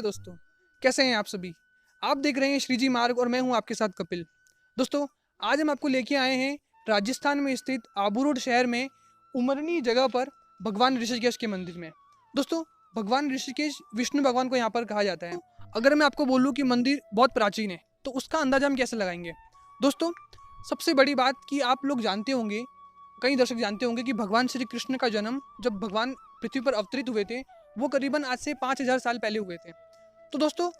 दोस्तों, कैसे हैं आप सभी? आप देख रहे हैं श्रीजी मार्ग और मैं हूं आपके साथ कपिल। दोस्तों, आज हम आपको लेके आए हैं राजस्थान में स्थित आबू रोड शहर में उमरनी जगह पर भगवान ऋषिकेश के मंदिर में। दोस्तों, भगवान ऋषिकेश विष्णु भगवान को यहाँ पर कहा जाता है। अगर मैं आपको बोलूँ कि मंदिर बहुत प्राचीन है तो उसका अंदाजा हम कैसे लगाएंगे? दोस्तों, सबसे बड़ी बात कि आप लोग जानते होंगे, कई दर्शक जानते होंगे कि भगवान श्री कृष्ण का जन्म जब भगवान पृथ्वी पर अवतरित हुए थे वो करीबन आज से 5000 साल पहले हुए थे। तो दोस्तों,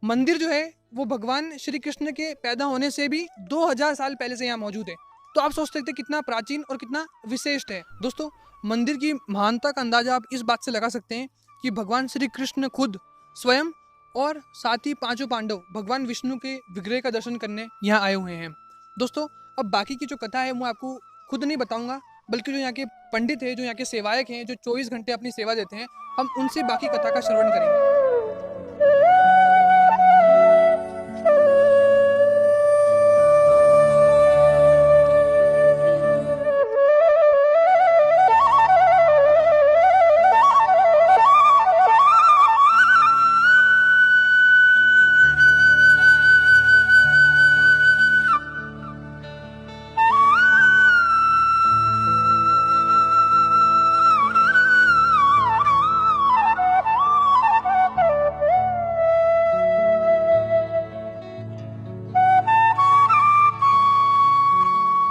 मंदिर जो है वो भगवान श्री कृष्ण के पैदा होने से भी 2000 साल पहले से यहाँ मौजूद है। तो आप सोच सकते हैं कितना प्राचीन और कितना विशिष्ट है। दोस्तों, मंदिर की महानता का अंदाजा आप इस बात से लगा सकते हैं कि भगवान श्री कृष्ण खुद स्वयं और साथ ही पांचों पांडव भगवान विष्णु के विग्रह का दर्शन करने यहाँ आए हुए हैं। दोस्तों, अब बाकी की जो कथा है वो आपको खुद नहीं बताऊंगा, बल्कि जो यहाँ के पंडित हैं, जो यहाँ के सेवायक हैं, जो 24 घंटे अपनी सेवा देते हैं, हम उनसे बाकी कथा का श्रवण करेंगे।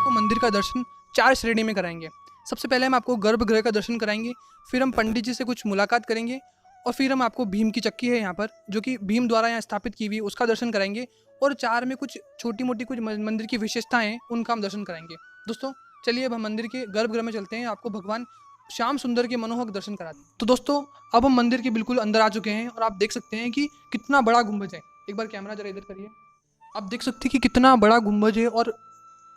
मंदिर का दर्शन 4 श्रेणी में कराएंगे। सबसे पहले हम आपको गर्भगृह का दर्शन कराएंगे, फिर हम पंडित जी से कुछ मुलाकात करेंगे और फिर हम आपको भीम की चक्की है यहाँ पर जो कि भीम द्वारा यहाँ स्थापित की हुई है उसका दर्शन कराएंगे और 4 में कुछ छोटी मोटी कुछ मंदिर की विशेषताएं हैं उनका हम दर्शन कराएंगे। दोस्तों, चलिए अब हम मंदिर के गर्भगृह में चलते हैं, आपको भगवान श्याम सुंदर के मनोहर दर्शन कराते हैं। तो दोस्तों, अब हम मंदिर के बिल्कुल अंदर आ चुके हैं और आप देख सकते हैं कि कितना बड़ा गुंबज है। एक बार कैमरा जरा इधर करिए। आप देख सकते हैं कि कितना बड़ा गुंबज है और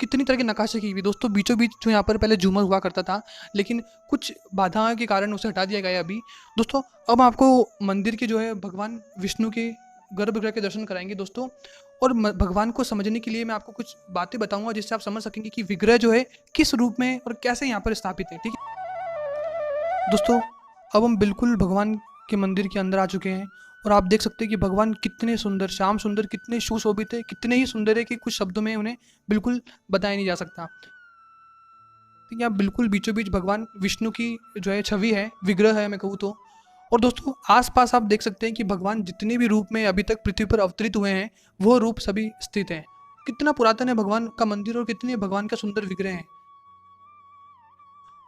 कितनी तरह की नक्काशी की हुई। दोस्तों, बीचों बीच जो यहाँ पर पहले झूमर हुआ करता था, लेकिन कुछ बाधाओं के कारण उसे हटा दिया गया अभी। दोस्तों, अब आपको मंदिर के जो है भगवान विष्णु के गर्भगृह के दर्शन कराएंगे दोस्तों। और भगवान को समझने के लिए मैं आपको कुछ बातें बताऊंगा जिससे आप समझ सकेंगे कि विग्रह जो है किस रूप में और कैसे यहाँ पर स्थापित है। ठीक है दोस्तों, अब हम बिल्कुल भगवान के मंदिर के अंदर आ चुके हैं और आप देख सकते हैं कि भगवान कितने सुंदर, श्याम सुंदर, कितने सुशोभित है, कितने ही सुंदर है कि कुछ शब्दों में उन्हें बिल्कुल बताया नहीं जा सकता। तो यहाँ बिल्कुल बीचों बीच भगवान विष्णु की जो है छवि है, विग्रह है मैं कहूँ तो। और दोस्तों, आसपास आप देख सकते हैं कि भगवान जितने भी रूप में अभी तक पृथ्वी पर अवतरित हुए हैं वो रूप सभी स्थित हैं। कितना पुरातन है भगवान का मंदिर और कितने भगवान का सुंदर विग्रह है।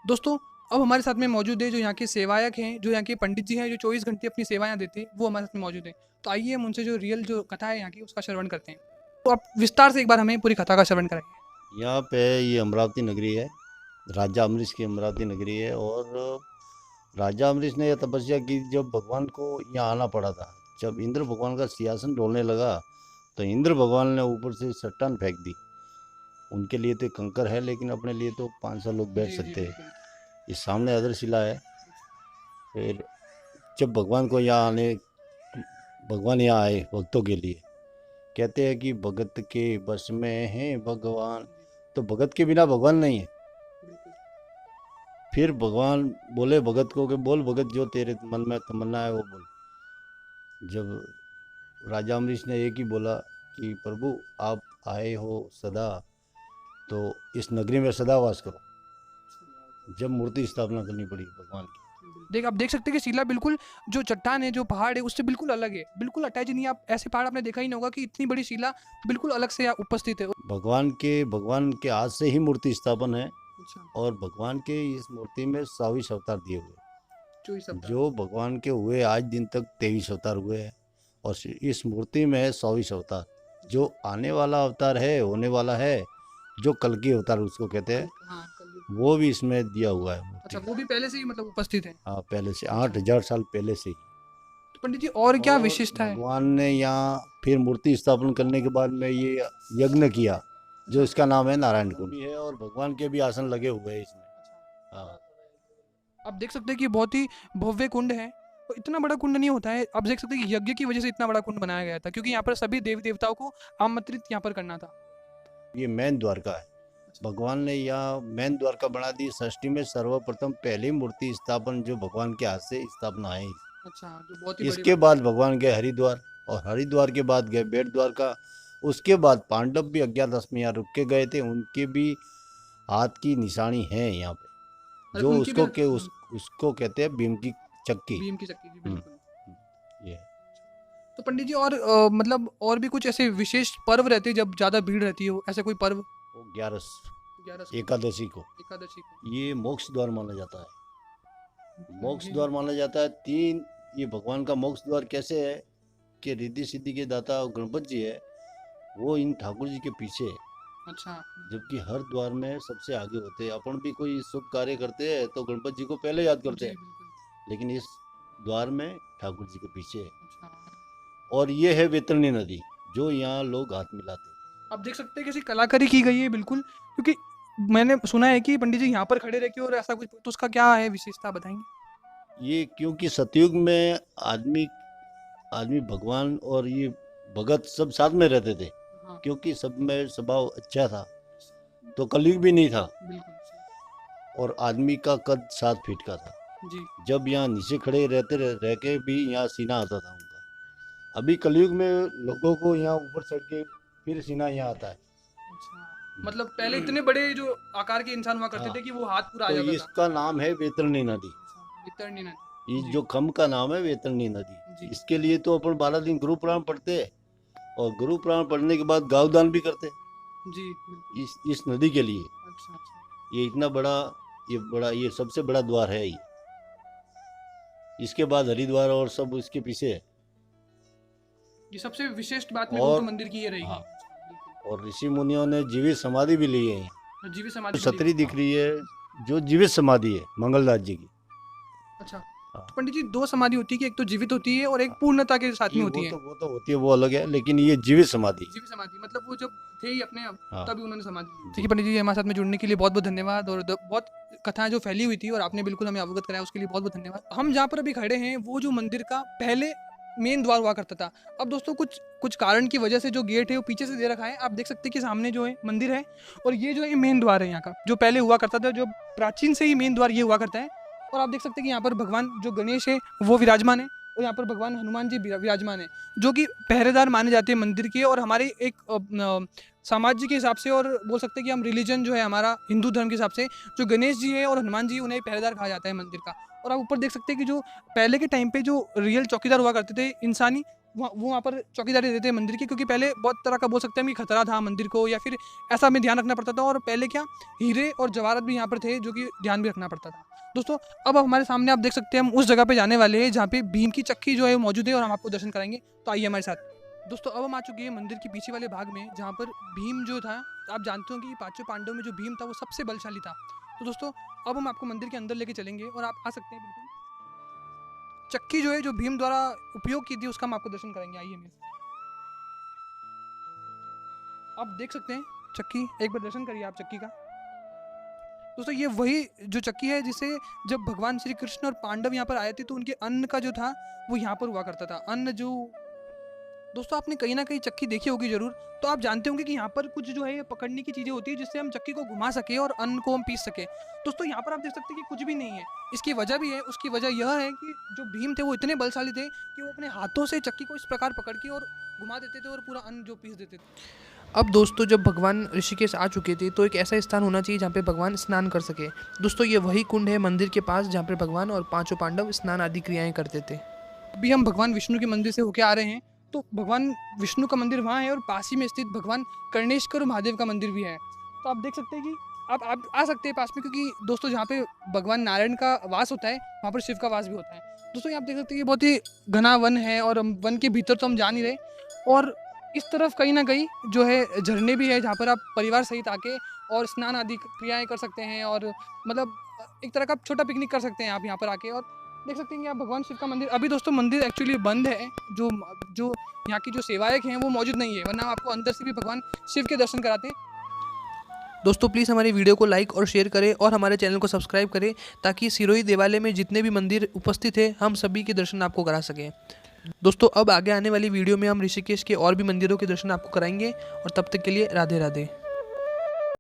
दोस्तों, अब हमारे साथ में मौजूद है जो यहाँ के सेवायक हैं, जो यहाँ के पंडित जी हैं, जो 24 घंटे अपनी सेवाएं देते हैं, वो हमारे साथ में मौजूद है। तो आइए हम उनसे जो रियल जो कथा है यहाँ की उसका श्रवण करते हैं। तो आप विस्तार से एक बार हमें पूरी कथा का श्रवण कराइए। यहाँ पे ये अमरावती नगरी है, राजा अमरीश की अमरावती नगरी है। और राजा अमरीश ने यह तपस्या की जब भगवान को यहाँ आना पड़ा था। जब इंद्र भगवान का सिंहासन डोलने लगा तो इंद्र भगवान ने ऊपर से चट्टान फेंक दी। उनके लिए तो कंकर है, लेकिन अपने लिए तो 500 लोग बैठ सकते हैं। ये सामने अदरशिला है। फिर जब भगवान को यहाँ आने भगवान यहाँ आए भक्तों के लिए, कहते हैं कि भगत के बस में है भगवान, तो भगत के बिना भगवान नहीं है। फिर भगवान बोले भगत को कि बोल भगत, जो तेरे मन में तमन्ना है वो बोल। जब राजा अमरीश ने एक ही बोला कि प्रभु आप आए हो सदा, तो इस नगरी में सदा वास करो। जब मूर्ति स्थापना करनी पड़ी भगवान की। आप देख सकते हैं कि शिला बिल्कुल जो चट्टान है, जो पहाड़ है, उससे बिल्कुल अलग है, बिल्कुल अटैच नहीं है। आप ऐसे पहाड़ आपने देखा ही नहीं होगा कि इतनी बड़ी शिला बिल्कुल अलग से उपस्थित है। भगवान के हाथ से ही मूर्ति स्थापन है। और भगवान के इस मूर्ति में 24 अवतार दिए हुए, जो भगवान के हुए आज दिन तक 23 अवतार हुए हैं। और इस मूर्ति में है 24 अवतार। जो आने वाला अवतार है, होने वाला है, जो कल की अवतार उसको कहते हैं, वो भी इसमें दिया हुआ है। अच्छा, वो भी पहले से ही मतलब उपस्थित है? हाँ, पहले से 8000 साल पहले से ही। तो पंडित जी, और क्या विशिष्टता है? भगवान ने यहाँ फिर मूर्ति स्थापन करने के बाद में ये यज्ञ किया, जो इसका नाम है नारायण कुंड है। और भगवान के भी आसन लगे हुए हैं इसमें। हाँ, आप देख सकते हैं कि बहुत ही भव्य कुंड है। तो इतना बड़ा कुंड नहीं होता है, आप देख सकते हैं कि यज्ञ की वजह से इतना बड़ा कुंड बनाया गया था, क्योंकि यहाँ पर सभी देवी देवताओं को आमंत्रित यहाँ पर करना था। ये मेन द्वारका है। भगवान ने यहाँ मेन द्वारका बना दी। षष्ठी में सर्वप्रथम पहली मूर्ति स्थापन जो भगवान के हाथ से स्थापना है। अच्छा, जो बहुत ही इसके बाद भगवान गए हरिद्वार, और हरिद्वार के बाद गए बेट द्वारका। उसके बाद पांडव भी अज्ञातवास में यहाँ रुक के गए थे, उनके भी हाथ की निशानी है यहाँ पे, अरे जो उनकी भी उसको कहते हैं भीम की चक्की। भीम की चक्की जी, बिल्कुल। ये तो पंडित जी और मतलब और भी कुछ ऐसे विशेष पर्व रहते हैं जब ज़्यादा भीड़ रहती है, ऐसा कोई पर्व? वो 11 11 एकादशी को एकादशी को। ये मोक्ष द्वार माना जाता है। मोक्ष जी, द्वार माना जाता है। तीन, ये भगवान का मोक्ष द्वार कैसे है कि रिद्धि सिद्धि के दाता गणपति जी है, वो इन ठाकुर जी के पीछे है, अच्छा। जबकि हर द्वार में सबसे आगे होते हैं। अपन भी कोई शुभ कार्य करते हैं तो गणपति जी को पहले याद करते जी, हैं, बिल्कुल। लेकिन इस द्वार में ठाकुर जी के पीछे है। अच्छा। और ये है वैतरणी नदी, जो यहाँ लोग हाथ मिलाते हैं। आप देख सकते हैं कैसी कलाकारी की गई है, बिल्कुल। क्योंकि मैंने सुना है कि पंडित जी यहाँ पर खड़े रह के और ऐसा कुछ, तो उसका क्या है विशेषता, बताएंगे? ये क्योंकि सतयुग में आदमी आदमी भगवान और ये भगत सब साथ में रहते थे, हाँ, क्योंकि सब में स्वभाव अच्छा था, तो कलयुग भी नहीं था, बिल्कुल और आदमी का कद 7 फीट का था। जी। जब यहाँ नीचे खड़े रह के भी यहाँ सीना आता था उनका। अभी कलयुग में लोगों को यहाँ ऊपर चढ़ के फिर सीना यहाँ आता है। अच्छा, मतलब पहले इतने बड़े जो आकार के इंसान हुआ करते हाँ, थे कि वो हाथ पूरा आ तो जाता था। इसका नाम है वैतरणी नदी। अच्छा, वितरणी नदी। ये जी। जो खम्भ का नाम है वैतरणी जी। नदी। इसके लिए तो अपन 12 दिन गुरु पुराण पढ़ते हैं, और गुरु पुराण पढ़ने के बाद गावदान भी करते हैं जी, बिल्कुल। इस नदी के लिए। अच्छा, अच्छा। ये इतना बड़ा, ये सबसे बड़ा द्वार है ये। इसके बाद हरिद्वार और सब इसके पीछे है। ये सबसे विशिष्ट बात मैं कहूँ तो और मंदिर की ये रहेगी। हाँ, बिल्कुल। और ऋषि मुनियों ने जीवित समाधि भी ली है यहाँ। तो जीवित समाधि जो छतरी दिख रही है, जो जीवित समाधि है मंगलदास जी की। अच्छा, हाँ। तो पंडित जी 2 समाधि होती है कि एक तो जीवित होती है और एक पूर्णता के साथ में होती है। वो तो होती है, वो अलग है, लेकिन ये जीवित समाधि। जीवित समाधि मतलब वो जब थे ही अपने हाँ। तभी उन्होंने समाधि ली। ठीक है पंडित जी, हमारे साथ में जुड़ने के लिए बहुत बहुत धन्यवाद, और बहुत कथाएं जो फैली हुई थी और आपने बिल्कुल हमें अवगत कराया, उसके लिए बहुत बहुत धन्यवाद। हम जहाँ पर अभी खड़े हैं वो जो मंदिर का पहले मेन द्वार हुआ करता था, अब दोस्तों कुछ कुछ कारण की वजह से जो गेट है वो पीछे से दे रखा है। आप देख सकते हैं कि सामने जो है मंदिर है, और ये जो है मेन द्वार है यहाँ का, जो पहले हुआ करता था, जो प्राचीन से ही मेन द्वार ये हुआ करता है। और आप देख सकते हैं कि यहाँ पर भगवान जो गणेश है वो विराजमान है, और यहाँ पर भगवान हनुमान जी विराजमान है, जो कि पहरेदार माने जाते हैं मंदिर के। और हमारे एक सामाजिक के हिसाब से, और बोल सकते हैं कि हम रिलीजन जो है हमारा हिंदू धर्म के हिसाब से, जो गणेश जी है और हनुमान जी, उन्हें पहरेदार कहा जाता है मंदिर का। और आप ऊपर देख सकते हैं कि जो पहले के टाइम पे जो रियल चौकीदार हुआ करते थे इंसानी, वो वहाँ पर चौकीदारी देते हैं मंदिर की, क्योंकि पहले बहुत तरह का बोल सकते हैं कि खतरा था मंदिर को, या फिर ऐसा हमें ध्यान रखना पड़ता था। और पहले क्या हीरे और जवाहरात भी यहाँ पर थे, जो कि ध्यान भी रखना पड़ता था। दोस्तों अब हमारे सामने आप देख सकते हैं हम उस जगह पे जाने वाले हैं जहाँ पे भीम की चक्की जो है वो मौजूद है, और हम आपको दर्शन कराएंगे, तो आइए हमारे साथ। दोस्तों अब हम आ चुके हैं मंदिर के पीछे वाले भाग में, जहाँ पर भीम जो था, आप जानते हो कि 5 पांडवों में जो भीम था वो सबसे बलशाली था। तो दोस्तों अब हम आपको मंदिर के अंदर लेके चलेंगे, और आप आ सकते हैं बिल्कुल। चक्की जो है जो भीम द्वारा उपयोग की थी उसका हम आपको दर्शन कराएंगे, आइए मेरे। आप देख सकते हैं चक्की, एक बार दर्शन करिए आप चक्की का। दोस्तों ये वही जो चक्की है जिसे जब भगवान श्री कृष्ण और पांडव यहाँ पर आए थे तो उनके अन्न का जो था वो यहाँ पर हुआ करता था। अन्न जो दोस्तों आपने कहीं ना कहीं चक्की देखी होगी जरूर, तो आप जानते होंगे कि यहाँ पर कुछ जो है ये पकड़ने की चीज़ें होती है जिससे हम चक्की को घुमा सके और अन्न को हम पीस सके। दोस्तों यहाँ पर आप देख सकते हैं कि कुछ भी नहीं है, इसकी वजह भी है। उसकी वजह यह है कि जो भीम थे वो इतने बलशाली थे कि वो अपने हाथों से चक्की को इस प्रकार पकड़ के और घुमा देते थे और पूरा अन्न जो पीस देते थे। अब दोस्तों जब भगवान ऋषिकेश आ चुके थे तो एक ऐसा स्थान होना चाहिए जहाँ पे भगवान स्नान कर सके। दोस्तों ये वही कुंड है मंदिर के पास जहाँ पे भगवान और 5 पांडव स्नान आदि क्रियाएं करते थे। अभी हम भगवान विष्णु के मंदिर से होके आ रहे हैं, तो भगवान विष्णु का मंदिर वहाँ है और पास ही में स्थित भगवान कर्णेश्वर महादेव का मंदिर भी है। तो आप देख सकते हैं कि आप आ सकते हैं पास में, क्योंकि दोस्तों जहाँ पे भगवान नारायण का वास होता है वहाँ पर शिव का वास भी होता है। दोस्तों आप देख सकते हैं कि बहुत ही घना वन है, और वन के भीतर तो हम जा नहीं रहे, और इस तरफ कहीं ना कहीं जो है झरने भी है जहाँ पर आप परिवार सहित आके और स्नान आदि क्रियाएं कर सकते हैं, और मतलब एक तरह का छोटा पिकनिक कर सकते हैं आप यहाँ पर आके। और देख सकते हैं कि आप भगवान शिव का मंदिर, अभी दोस्तों मंदिर एक्चुअली बंद है, जो जो यहाँ की जो सेवायक हैं वो मौजूद नहीं है, वरना आपको अंदर से भी भगवान शिव के दर्शन कराते हैं। दोस्तों प्लीज़ हमारी वीडियो को लाइक और शेयर करें, और हमारे चैनल को सब्सक्राइब करें, ताकि सिरोही देवालय में जितने भी मंदिर उपस्थित हैं हम सभी के दर्शन आपको करा सकें। दोस्तों अब आगे आने वाली वीडियो में हम ऋषिकेश के और भी मंदिरों के दर्शन आपको कराएंगे, और तब तक के लिए राधे राधे।